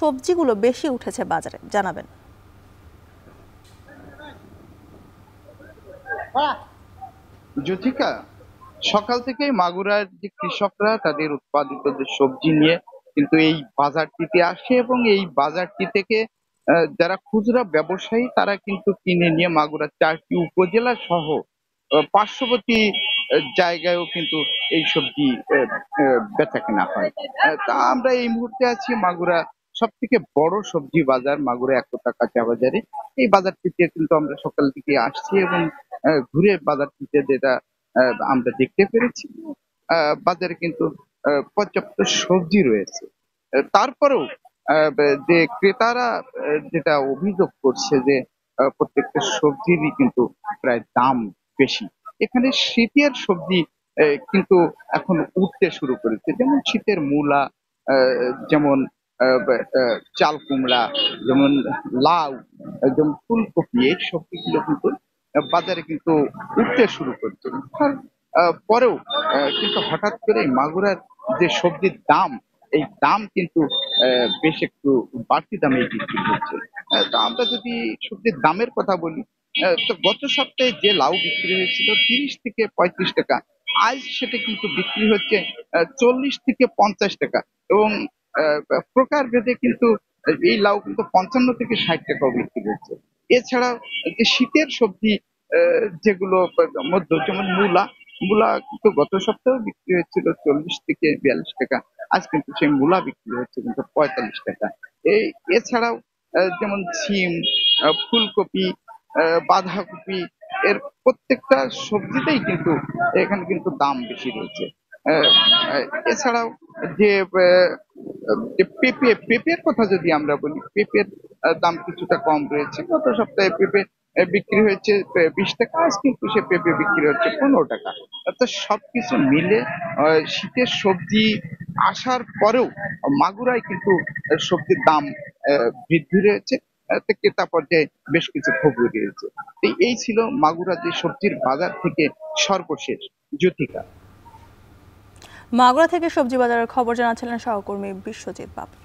সবজিগুলো বেশি উঠেছে বাজারে, জানাবেন। জ্যোতিকা, সকাল থেকেই মাগুরার যে কৃষকরা তাদের উৎপাদিত যে সবজি নিয়ে কিন্তু এই বাজারটিতে আসে এবং এই বাজারটি থেকে যারা খুচরা ব্যবসায়ী তারা কিন্তু কিনে নিয়ে মাগুরার 4টি উপজেলা সহ পার্শ্ববর্তী জায়গায়ও কিন্তু এই সবজি বেচা কেনা হয়। তা আমরা এই মুহূর্তে আছি মাগুরা সব থেকে বড় সবজি বাজার, মাগুরা একতা কাঁচা বাজারে। এই বাজারটিতে কিন্তু আমরা সকাল থেকে আসছি এবং ঘুরে বাজারটিতে যেটা আমরা দেখতে পেরেছি, বাজারে কিন্তু পর্যাপ্ত সবজি রয়েছে। তারপরেও যে ক্রেতারা যেটা অভিযোগ করছে যে প্রত্যেকটা সবজিরই কিন্তু প্রায় দাম বেশি। এখানে শীতের সবজি কিন্তু এখন উঠতে শুরু করেছে, যেমন শীতের মূলা, যেমন চাল কুমড়া, যেমন লাউ, যেমন ফুলকপি, এই সবজিগুলো কিন্তু বাজারে কিন্তু উঠতে শুরু করছে। তার পরেও কিন্তু হঠাৎ করে মাগুরার যে সবজির দাম, এই দাম কিন্তু বেশ একটু বাড়তি দামে বিক্রি হচ্ছে। তো আমরা যদি সবজির দামের কথা বলি, তো গত সপ্তাহে যে লাউ বিক্রি হয়েছিল 30 থেকে 35 টাকা, আজ সেটা কিন্তু বিক্রি হচ্ছে 40 থেকে 50 টাকা। এবং আহ, প্রকার ভেদে কিন্তু এই লাউ কিন্তু 55 থেকে 60 টাকাও বিক্রি হচ্ছে। এছাড়াও যে শীতের সবজি যেগুলো মধ্যে, যেমন মূলা, মূলা কিন্তু গত সপ্তাহে বিক্রি হচ্ছিল 40 থেকে 42 টাকা, আজ কিন্তু সেই মূলা বিক্রি হচ্ছে কিন্তু 45 টাকা। এই এছাড়াও যেমন সিম, ফুলকপি, বাঁধাকপি, এর প্রত্যেকটা সবজিতেই কিন্তু এখানে কিন্তু দাম বেশি রয়েছে। আহ, এছাড়াও যে যে পেঁপের কথা যদি আমরা বলি, পেঁপের দাম কিছুটা কম রয়েছে। গত সপ্তাহে পেঁপে বিক্রি হয়েছে 20 টাকা, আজ কিন্তু সে পেঁপে বিক্রি হচ্ছে 15 টাকা। অর্থাৎ সবকিছু মিলে শীতের সবজি আসার পরেও মাগুরায় কিন্তু সবজির দাম বৃদ্ধি রয়েছে। তো ক্রেতা পর্যায়ে বেশ কিছু ক্ষোভ রয়েছে। এই ছিল মাগুরা যে সবজির বাজার থেকে সর্বশেষ। জ্যোতিকা। মাগুরা থেকে সবজি বাজারের খবর জানাচ্ছিলেন সহকর্মী বিশ্বজিৎ বাবু।